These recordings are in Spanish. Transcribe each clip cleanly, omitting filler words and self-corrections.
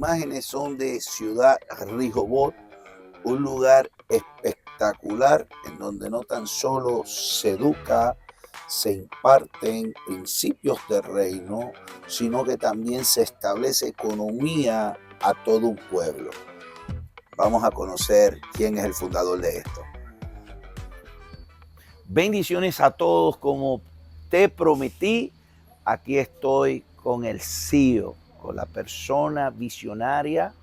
imágenes son de Ciudad Rehoboth, un lugar espectacular en donde no tan solo se educa, se imparten principios del reino, sino que también se establece economía a todo un pueblo. Vamos a conocer quién es el fundador de esto. Bendiciones a todos, como te prometí, aquí estoy con el CEO, con la persona visionaria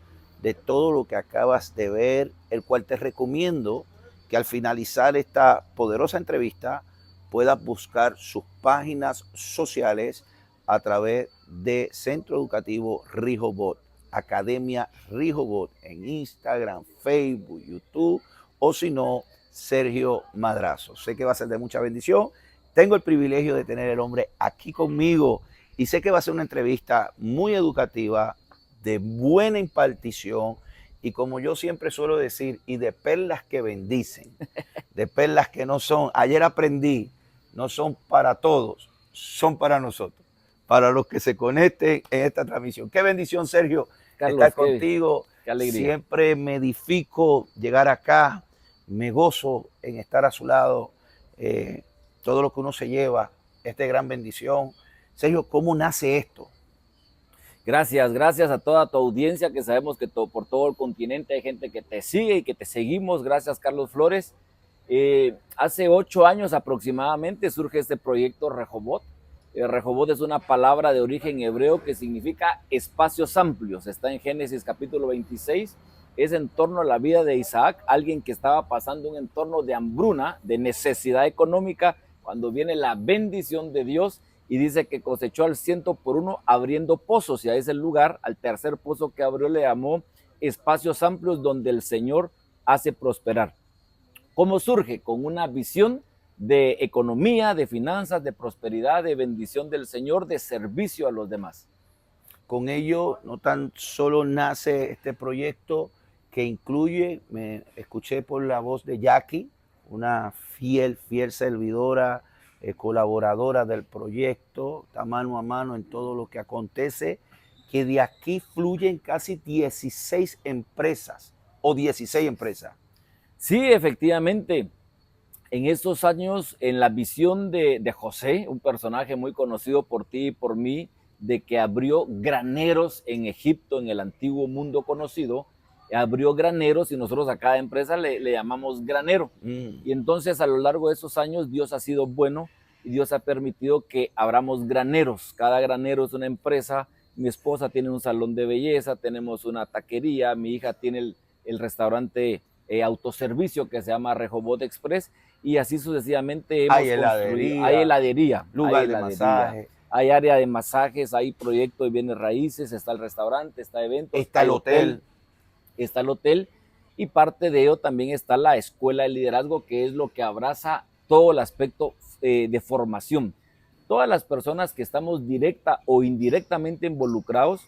de todo lo que acabas de ver, el cual te recomiendo que al finalizar esta poderosa entrevista puedas buscar sus páginas sociales a través de Centro Educativo Rehoboth, Academia Rehoboth en Instagram, Facebook, YouTube, o si no, Sergio Madrazo. Sé que va a ser de mucha bendición. Tengo el privilegio de tener el hombre aquí conmigo y sé que va a ser una entrevista muy educativa, de buena impartición y, como yo siempre suelo decir, y de perlas que bendicen, de perlas que no son, ayer aprendí, no son para todos, son para nosotros, para los que se conecten en esta transmisión. Qué bendición, Sergio, Carlos, estar contigo. Qué alegría. Siempre me edifico llegar acá, me gozo en estar a su lado, todo lo que uno se lleva, esta gran bendición. Sergio, ¿cómo nace esto? Gracias a toda tu audiencia, que sabemos que por todo el continente hay gente que te sigue y que te seguimos. Gracias, Carlos Flores. Hace 8 años aproximadamente surge este proyecto Rehoboth. Rehoboth es una palabra de origen hebreo que significa espacios amplios. Está en Génesis capítulo 26. Es en torno a la vida de Isaac, alguien que estaba pasando un entorno de hambruna, de necesidad económica, cuando viene la bendición de Dios y dice que cosechó al 100 por 1 abriendo pozos, y a ese lugar, al tercer pozo que abrió, le llamó espacios amplios donde el Señor hace prosperar. ¿Cómo surge? Con una visión de economía, de finanzas, de prosperidad, de bendición del Señor, de servicio a los demás. Con ello no tan solo nace este proyecto que incluye, me escuché por la voz de Jackie, una fiel servidora, colaboradora del proyecto, está mano a mano en todo lo que acontece, que de aquí fluyen casi 16 empresas o 16 empresas. Sí, efectivamente. En estos años, en la visión de José, un personaje muy conocido por ti y por mí, de que abrió graneros en Egipto, en el antiguo mundo conocido, abrió graneros y nosotros a cada empresa le llamamos granero. Y entonces, a lo largo de esos años, Dios ha sido bueno y Dios ha permitido que abramos graneros. Cada granero es una empresa. Mi esposa tiene un salón de belleza, tenemos una taquería, mi hija tiene el restaurante autoservicio que se llama Rehoboth Express, y así sucesivamente hemos construido. Hay heladería, lugar de masaje, hay área de masajes, hay proyecto de bienes raíces, está el restaurante, está eventos, está el hotel, y parte de ello también está la escuela de liderazgo, que es lo que abraza todo el aspecto de formación. Todas las personas que estamos directa o indirectamente involucrados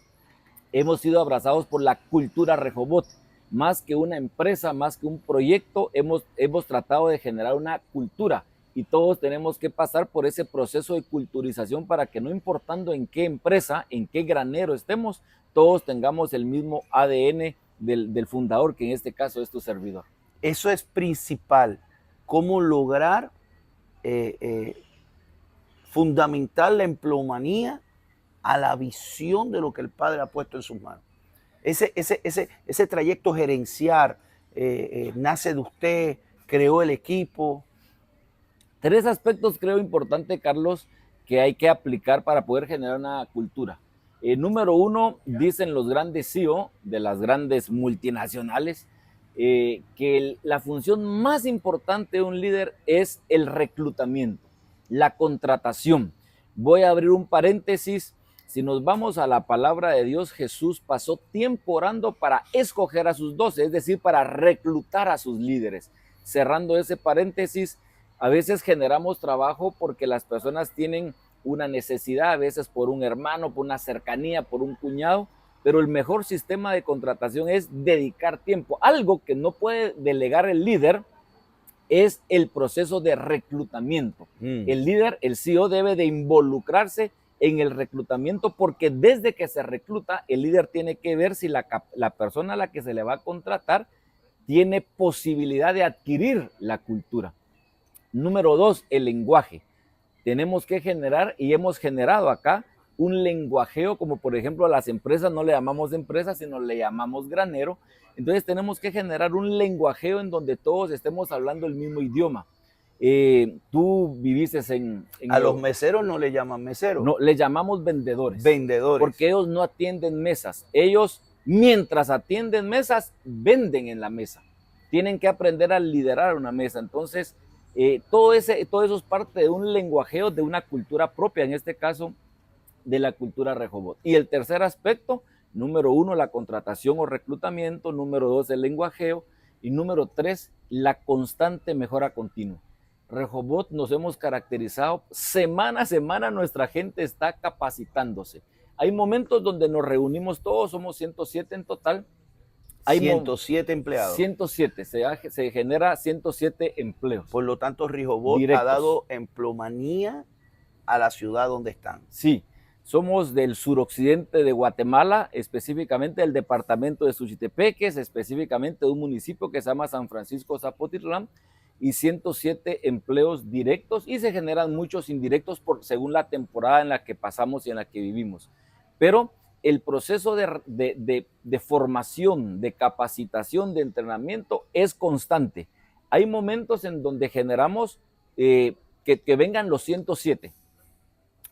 hemos sido abrazados por la cultura Rehoboth. Más que una empresa, más que un proyecto, hemos tratado de generar una cultura, y todos tenemos que pasar por ese proceso de culturización para que, no importando en qué empresa, en qué granero estemos, todos tengamos el mismo ADN del fundador, que en este caso es tu servidor. Eso es principal, cómo lograr fundamentar la empleomanía a la visión de lo que el Padre ha puesto en sus manos. Ese trayecto gerencial nace de usted, creó el equipo. 3 aspectos creo importante, Carlos, que hay que aplicar para poder generar una cultura. Número 1, dicen los grandes CEO de las grandes multinacionales, que la función más importante de un líder es el reclutamiento, la contratación. Voy a abrir un paréntesis. Si nos vamos a la palabra de Dios, Jesús pasó tiempo orando para escoger a sus 12, es decir, para reclutar a sus líderes. Cerrando ese paréntesis, a veces generamos trabajo porque las personas tienen una necesidad, a veces por un hermano, por una cercanía, por un cuñado, pero el mejor sistema de contratación es dedicar tiempo. Algo que no puede delegar el líder es el proceso de reclutamiento. El líder, el CEO, debe de involucrarse en el reclutamiento, porque desde que se recluta, el líder tiene que ver si la persona a la que se le va a contratar tiene posibilidad de adquirir la cultura. Número 2, el lenguaje. Tenemos que generar, y hemos generado acá, un lenguajeo, como por ejemplo a las empresas no le llamamos empresas, sino le llamamos granero. Entonces tenemos que generar un lenguajeo en donde todos estemos hablando el mismo idioma. Tú viviste A los meseros no le llaman meseros. No, le llamamos vendedores. Vendedores. Porque ellos no atienden mesas. Ellos, mientras atienden mesas, venden en la mesa. Tienen que aprender a liderar una mesa. Entonces, todo eso es parte de un lenguajeo, de una cultura propia, en este caso, de la cultura Rehoboth. Y el tercer aspecto, número 1, la contratación o reclutamiento. Número 2, el lenguajeo. Y número 3, la constante mejora continua. Rehoboth nos hemos caracterizado, semana a semana nuestra gente está capacitándose. Hay momentos donde nos reunimos todos, somos 107 en total. Hay 107 empleados. 107, se genera 107 empleos. Por lo tanto, Rehoboth ha dado empleomanía a la ciudad donde están. Sí, somos del suroccidente de Guatemala, específicamente del departamento de Suchitepeques, específicamente de un municipio que se llama San Francisco Zapotitlán, y 107 empleos directos, y se generan muchos indirectos según la temporada en la que pasamos y en la que vivimos. Pero el proceso de formación, de capacitación, de entrenamiento es constante. Hay momentos en donde generamos que vengan los 107.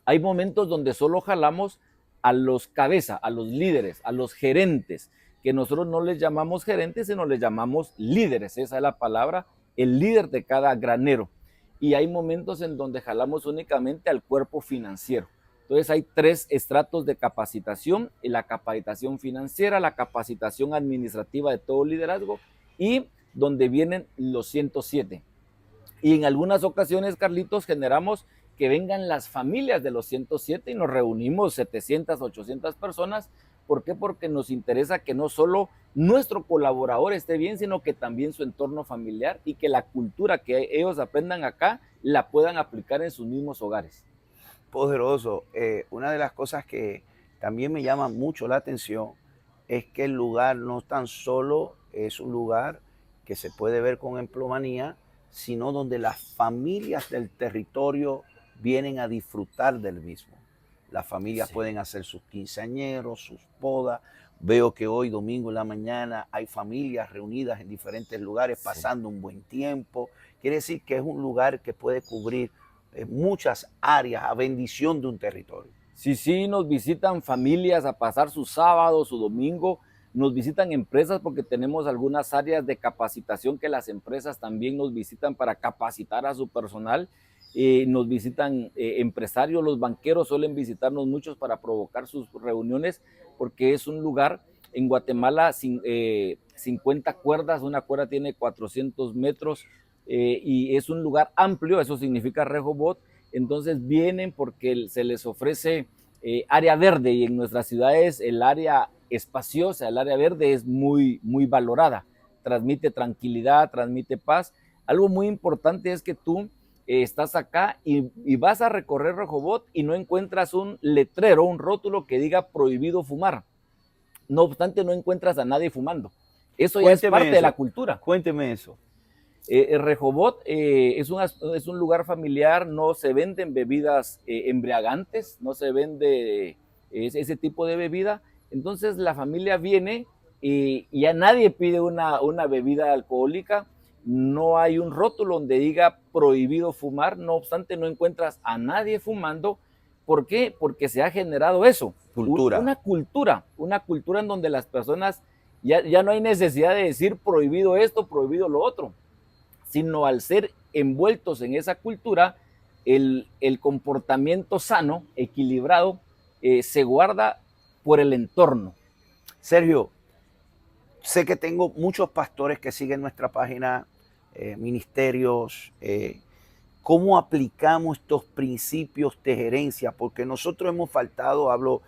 Hay momentos donde solo jalamos a los cabezas, a los líderes, a los gerentes, que nosotros no les llamamos gerentes, sino les llamamos líderes. Esa es la palabra, el líder de cada granero. Y hay momentos en donde jalamos únicamente al cuerpo financiero. Entonces hay 3 estratos de capacitación: la capacitación financiera, la capacitación administrativa de todo liderazgo, y donde vienen los 107. Y en algunas ocasiones, Carlitos, generamos que vengan las familias de los 107 y nos reunimos 700, 800 personas. ¿Por qué? Porque nos interesa que no solo nuestro colaborador esté bien, sino que también su entorno familiar, y que la cultura que ellos aprendan acá la puedan aplicar en sus mismos hogares. Poderoso. Una de las cosas que también me llama mucho la atención es que el lugar no tan solo es un lugar que se puede ver con empleomanía, sino donde las familias del territorio vienen a disfrutar del mismo. Las familias pueden hacer sus quinceañeros, sus bodas. Veo que hoy, domingo en la mañana, hay familias reunidas en diferentes lugares pasando un buen tiempo. Quiere decir que es un lugar que puede cubrir muchas áreas a bendición de un territorio. Sí, nos visitan familias a pasar su sábado, su domingo. Nos visitan empresas porque tenemos algunas áreas de capacitación que las empresas también nos visitan para capacitar a su personal. Nos visitan empresarios, los banqueros suelen visitarnos muchos para provocar sus reuniones, porque es un lugar en Guatemala 50 cuerdas, una cuerda tiene 400 metros, y es un lugar amplio, eso significa Rehoboth. Entonces vienen porque se les ofrece área verde, y en nuestras ciudades el área espaciosa, el área verde es muy, muy valorada, transmite tranquilidad, transmite paz. Algo muy importante es que tú estás acá y vas a recorrer Rehoboth y no encuentras un letrero, un rótulo que diga prohibido fumar. No obstante, no encuentras a nadie fumando. Eso ya es parte de la cultura. Cuénteme eso. Rehoboth es un lugar familiar, no se venden bebidas embriagantes, no se vende ese tipo de bebida. Entonces la familia viene y ya nadie pide una bebida alcohólica. No hay un rótulo donde diga prohibido fumar, no obstante no encuentras a nadie fumando. ¿Por qué? Porque se ha generado eso, una cultura en donde las personas ya no hay necesidad de decir prohibido esto, prohibido lo otro, sino al ser envueltos en esa cultura, el comportamiento sano, equilibrado, se guarda por el entorno. Sergio, sé que tengo muchos pastores que siguen nuestra página, ministerios. ¿Cómo aplicamos estos principios de gerencia? Porque nosotros hemos faltado, hablo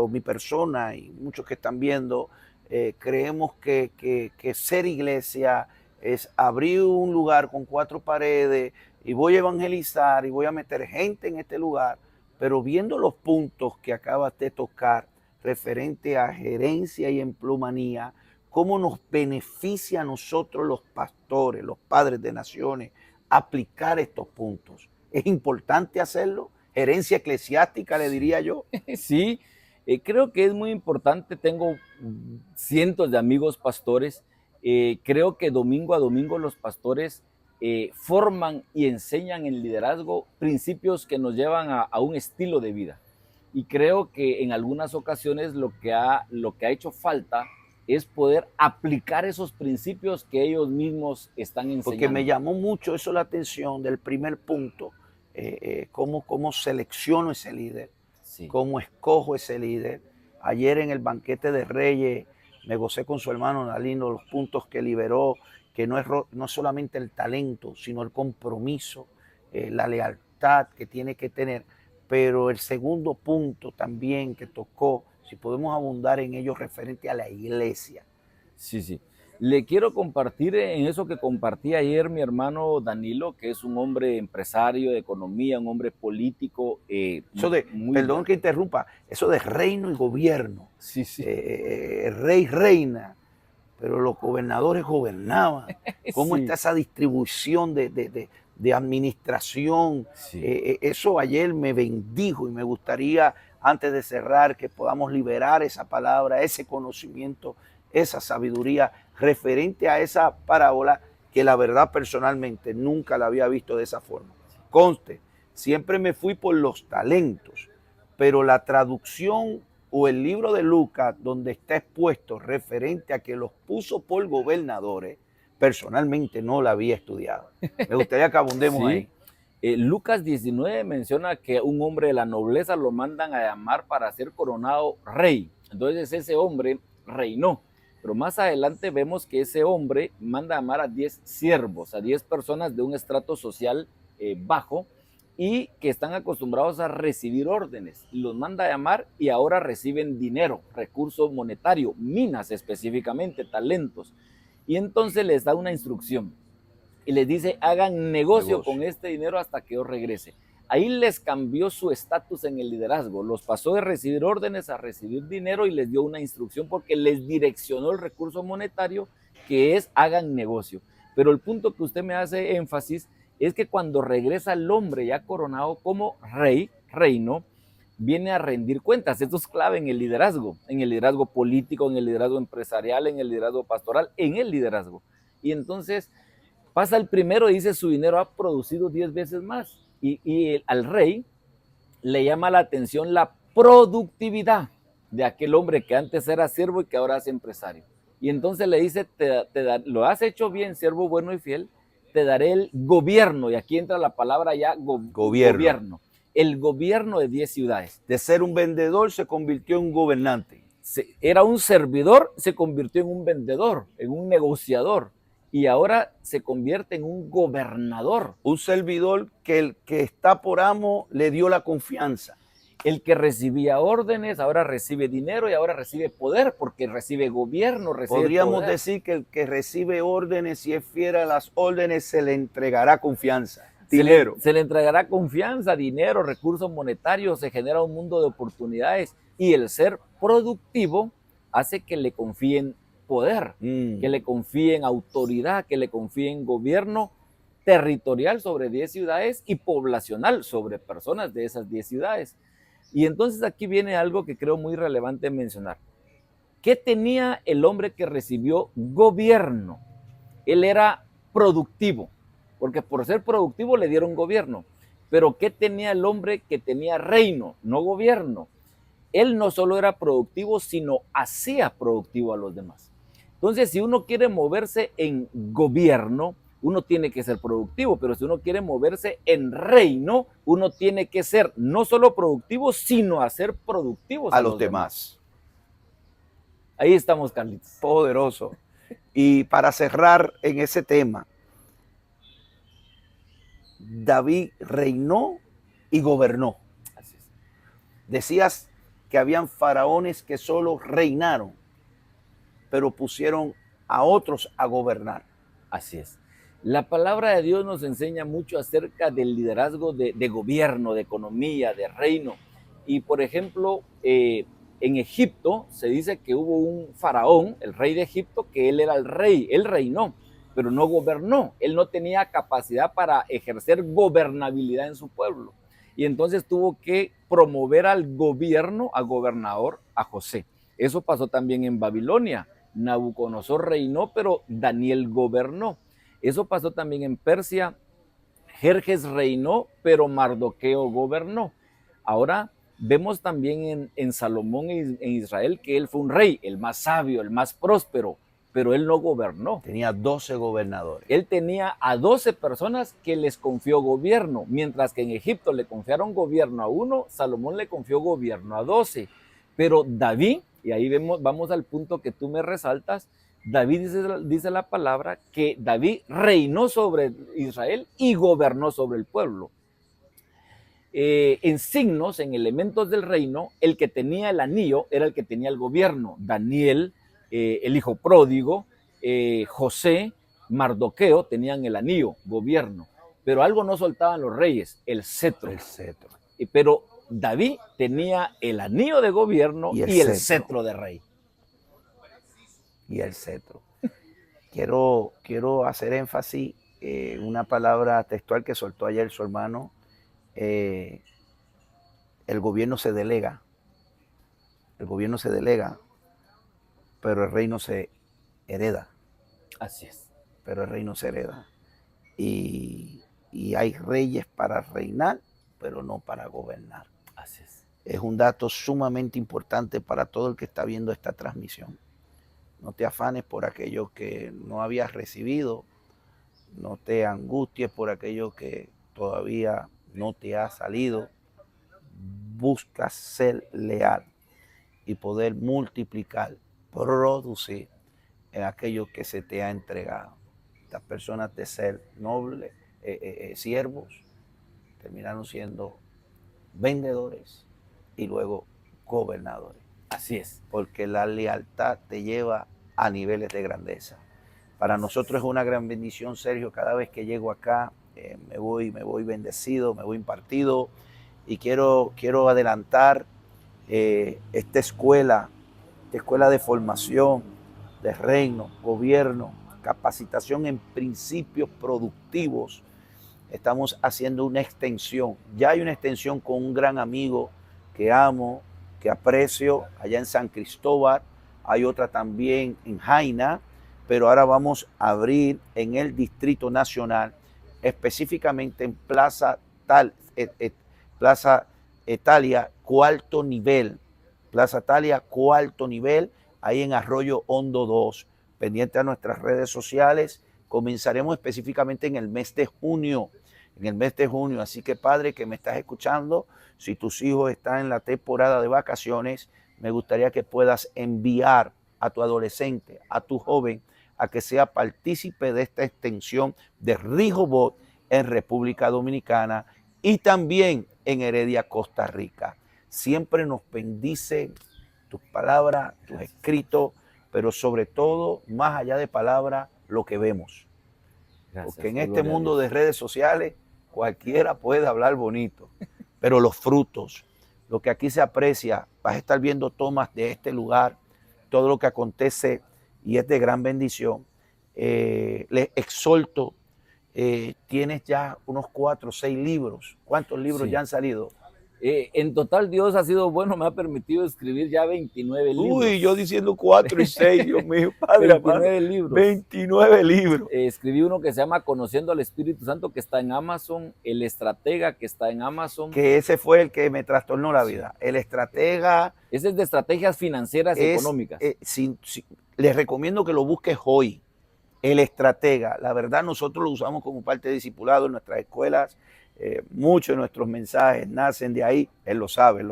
mi persona y muchos que están viendo, creemos que ser iglesia es abrir un lugar con 4 paredes y voy a evangelizar y voy a meter gente en este lugar, Pero viendo los puntos que acabas de tocar referente a gerencia y emplumanía, cómo nos beneficia a nosotros los pastores, los padres de naciones, aplicar estos puntos. ¿Es importante hacerlo? Gerencia eclesiástica, le diría yo. Sí, creo que es muy importante. Tengo cientos de amigos pastores. Creo que domingo a domingo los pastores forman y enseñan en liderazgo principios que nos llevan a un estilo de vida. Y creo que en algunas ocasiones lo que ha hecho falta es poder aplicar esos principios que ellos mismos están enseñando. Porque me llamó mucho eso la atención del primer punto, cómo selecciono ese líder, Sí. cómo escojo ese líder. Ayer en el banquete de Reyes me gocé con su hermano Nalino los puntos que liberó, que no es solamente el talento, sino el compromiso, la lealtad que tiene que tener. Pero el segundo punto también que tocó, si podemos abundar en ello referente a la iglesia. Sí, sí. Le quiero compartir en eso que compartí ayer mi hermano Danilo, que es un hombre empresario de economía, un hombre político. Eso de, perdón que interrumpa, eso de reino y gobierno. Sí, sí. Rey reina, pero los gobernadores gobernaban. ¿Cómo Sí. está esa distribución de administración? Sí. Eso ayer me bendijo y me gustaría, antes de cerrar, que podamos liberar esa palabra, ese conocimiento, esa sabiduría referente a esa parábola que la verdad personalmente nunca la había visto de esa forma. Conste, siempre me fui por los talentos, pero la traducción o el libro de Lucas, donde está expuesto referente a que los puso por gobernadores, personalmente no la había estudiado. Me gustaría que abundemos Sí. ahí. Lucas 19 menciona que un hombre de la nobleza lo mandan a llamar para ser coronado rey. Entonces ese hombre reinó. Pero más adelante vemos que ese hombre manda a llamar a 10 siervos, a 10 personas de un estrato social bajo y que están acostumbrados a recibir órdenes. Los manda a llamar y ahora reciben dinero, recurso monetario, minas específicamente, talentos. Y entonces les da una instrucción y les dice, hagan negocio con este dinero hasta que yo regrese. Ahí les cambió su estatus en el liderazgo, los pasó de recibir órdenes a recibir dinero y les dio una instrucción porque les direccionó el recurso monetario que es hagan negocio. Pero el punto que usted me hace énfasis es que cuando regresa el hombre ya coronado como rey, reino, viene a rendir cuentas. Esto es clave en el liderazgo político, en el liderazgo empresarial, en el liderazgo pastoral, en el liderazgo. Y entonces pasa el primero y dice su dinero ha producido 10 veces más. Y al rey le llama la atención la productividad de aquel hombre que antes era siervo y que ahora es empresario. Y entonces le dice, lo has hecho bien, siervo bueno y fiel, te daré el gobierno. Y aquí entra la palabra ya, gobierno. El gobierno de 10 ciudades. De ser un vendedor se convirtió en un gobernante. Era un servidor, se convirtió en un vendedor, en un negociador. Y ahora se convierte en un gobernador. Un servidor que el que está por amo le dio la confianza. El que recibía órdenes ahora recibe dinero y ahora recibe poder porque recibe gobierno, recibe Podríamos poder. decir que el que recibe órdenes y es fiel a las órdenes se le entregará confianza, dinero. Se le entregará confianza, dinero, recursos monetarios, se genera un mundo de oportunidades y el ser productivo hace que le confíen poder, que le confíen autoridad, que le confíen gobierno territorial sobre 10 ciudades y poblacional sobre personas de esas 10 ciudades. Y entonces aquí viene algo que creo muy relevante mencionar. ¿Qué tenía el hombre que recibió gobierno? Él era productivo, porque por ser productivo le dieron gobierno. Pero ¿qué tenía el hombre que tenía reino, no gobierno? Él no solo era productivo, sino hacía productivo a los demás. Entonces, si uno quiere moverse en gobierno, uno tiene que ser productivo, pero si uno quiere moverse en reino, uno tiene que ser no solo productivo, sino hacer productivos a los demás. Ahí estamos, Carlitos. Poderoso. Y para cerrar en ese tema, David reinó y gobernó. Así es. Decías que habían faraones que solo reinaron, pero pusieron a otros a gobernar. Así es. La palabra de Dios nos enseña mucho acerca del liderazgo de gobierno, de economía, de reino. Y por ejemplo, en Egipto se dice que hubo un faraón, el rey de Egipto, que él era el rey, él reinó, pero no gobernó. Él no tenía capacidad para ejercer gobernabilidad en su pueblo. Y entonces tuvo que promover al gobierno, al gobernador, a José. Eso pasó también en Babilonia. Nabucodonosor reinó, pero Daniel gobernó. Eso pasó también en Persia. Jerjes reinó, pero Mardoqueo gobernó. Ahora vemos también en Salomón en Israel que él fue un rey, el más sabio, el más próspero, pero él no gobernó. Tenía 12 gobernadores. Él tenía a 12 personas que les confió gobierno, mientras que en Egipto le confiaron gobierno a uno, Salomón le confió gobierno a 12. Pero David, y ahí vamos al punto que tú me resaltas, David dice la palabra que David reinó sobre Israel y gobernó sobre el pueblo. En signos, en elementos del reino, el que tenía el anillo era el que tenía el gobierno. Daniel, el hijo pródigo, José, Mardoqueo tenían el anillo, gobierno. Pero algo no soltaban los reyes, el cetro. El cetro. Pero David tenía el anillo de gobierno y el cetro de rey. Y el cetro. Quiero hacer énfasis en una palabra textual que soltó ayer su hermano. El gobierno se delega. El gobierno se delega, pero el reino se hereda. Así es. Pero el reino se hereda. Y hay reyes para reinar, pero no para gobernar. Así es. Es un dato sumamente importante para todo el que está viendo esta transmisión. No te afanes por aquello que no habías recibido. No te angusties por aquello que todavía no te ha salido. Busca ser leal y poder multiplicar, producir en aquello que se te ha entregado. Estas personas de ser nobles, siervos, terminaron siendo vendedores y luego gobernadores. Así es. Porque la lealtad te lleva a niveles de grandeza. Para nosotros es una gran bendición, Sergio, cada vez que llego acá me voy bendecido, me voy impartido y quiero adelantar esta escuela de formación, de reino, gobierno, capacitación en principios productivos. Estamos haciendo una extensión. Ya hay una extensión con un gran amigo que amo, que aprecio, allá en San Cristóbal. Hay otra también en Jaina, pero ahora vamos a abrir en el Distrito Nacional, específicamente en Plaza Italia, cuarto nivel. Plaza Italia, cuarto nivel, ahí en Arroyo Hondo 2. Pendiente a nuestras redes sociales. Comenzaremos específicamente en el mes de junio. Así que, padre, que me estás escuchando, si tus hijos están en la temporada de vacaciones, me gustaría que puedas enviar a tu adolescente, a tu joven, a que sea partícipe de esta extensión de Rehoboth en República Dominicana y también en Heredia, Costa Rica. Siempre nos bendice tus palabras, tus escritos, pero sobre todo, más allá de palabras, lo que vemos. Gracias, porque en este mundo de redes sociales cualquiera puede hablar bonito, pero los frutos, lo que aquí se aprecia, vas a estar viendo tomas de este lugar, todo lo que acontece y es de gran bendición. Les exhorto, tienes ya unos 4 o 6 libros. ¿Cuántos libros ya han salido? En total, Dios ha sido bueno, me ha permitido escribir ya 29 libros. Uy, yo diciendo 4 y 6, Dios mío, Padre 29 amado, libros. 29 libros. Escribí uno que se llama Conociendo al Espíritu Santo, que está en Amazon, El Estratega, que está en Amazon. Que ese fue el que me trastornó la vida. El Estratega. Ese es de estrategias financieras y económicas. Les recomiendo que lo busques hoy. El Estratega. La verdad, nosotros lo usamos como parte de discipulado en nuestras escuelas. Muchos de nuestros mensajes nacen de ahí, él lo sabe.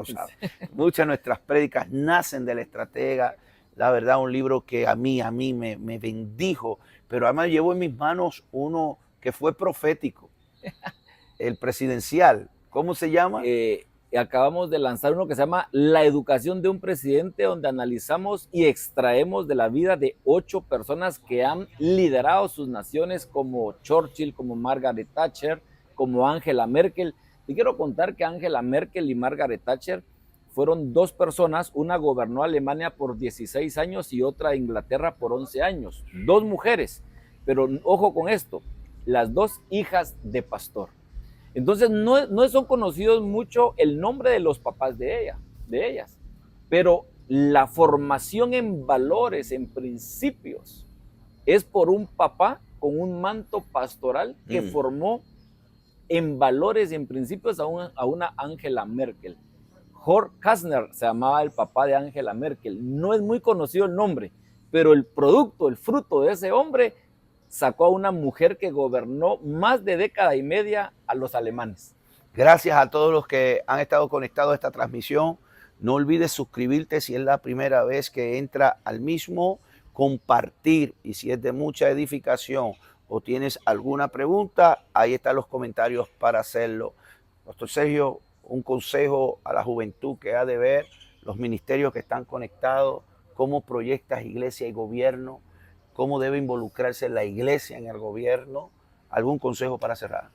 Muchas de nuestras prédicas nacen del Estratega. La verdad, un libro que a mí me bendijo, pero además llevo en mis manos uno que fue profético, el presidencial. ¿Cómo se llama? acabamos de lanzar uno que se llama La educación de un presidente, donde analizamos y extraemos de la vida de 8 personas que han liderado sus naciones, como Churchill, como Margaret Thatcher, como Angela Merkel. Y quiero contar que Angela Merkel y Margaret Thatcher fueron 2 personas, una gobernó Alemania por 16 años y otra Inglaterra por 11 años, 2 mujeres, pero ojo con esto, las 2 hijas de pastor. Entonces no son conocidos mucho el nombre de los papás de ellas, pero la formación en valores, en principios, es por un papá con un manto pastoral que formó en valores y en principios a una Angela Merkel. Horst Kastner se llamaba el papá de Angela Merkel. No es muy conocido el nombre, pero el producto, el fruto de ese hombre sacó a una mujer que gobernó más de década y media a los alemanes. Gracias a todos los que han estado conectados a esta transmisión. No olvides suscribirte si es la primera vez que entra al mismo, compartir, y si es de mucha edificación o tienes alguna pregunta, ahí están los comentarios para hacerlo. Pastor Sergio, un consejo a la juventud que ha de ver los ministerios que están conectados, cómo proyectas iglesia y gobierno, cómo debe involucrarse la iglesia en el gobierno. ¿Algún consejo para cerrar?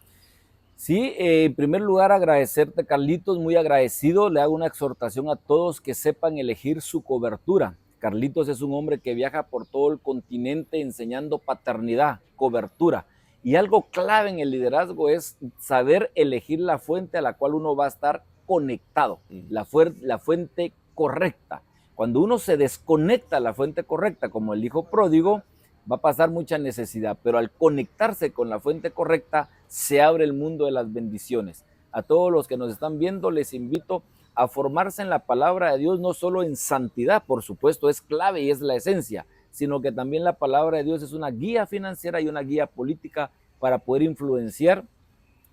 Sí, en primer lugar agradecerte, Carlitos, muy agradecido. Le hago una exhortación a todos que sepan elegir su cobertura. Carlitos es un hombre que viaja por todo el continente enseñando paternidad, cobertura. Y algo clave en el liderazgo es saber elegir la fuente a la cual uno va a estar conectado, la fuente correcta. Cuando uno se desconecta a la fuente correcta, como el hijo pródigo, va a pasar mucha necesidad, pero al conectarse con la fuente correcta, se abre el mundo de las bendiciones. A todos los que nos están viendo, les invito a formarse en la palabra de Dios, no solo en santidad, por supuesto, es clave y es la esencia, sino que también la palabra de Dios es una guía financiera y una guía política para poder influenciar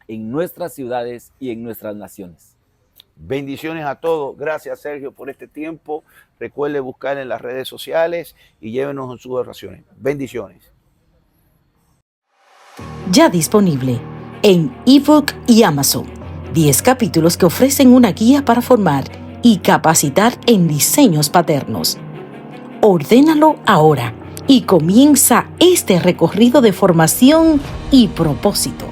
en nuestras ciudades y en nuestras naciones. Bendiciones a todos. Gracias, Sergio, por este tiempo. Recuerde buscar en las redes sociales y llévenos en sus oraciones. Bendiciones. Ya disponible en ebook y Amazon. 10 capítulos que ofrecen una guía para formar y capacitar en diseños paternos. Ordénalo ahora y comienza este recorrido de formación y propósito.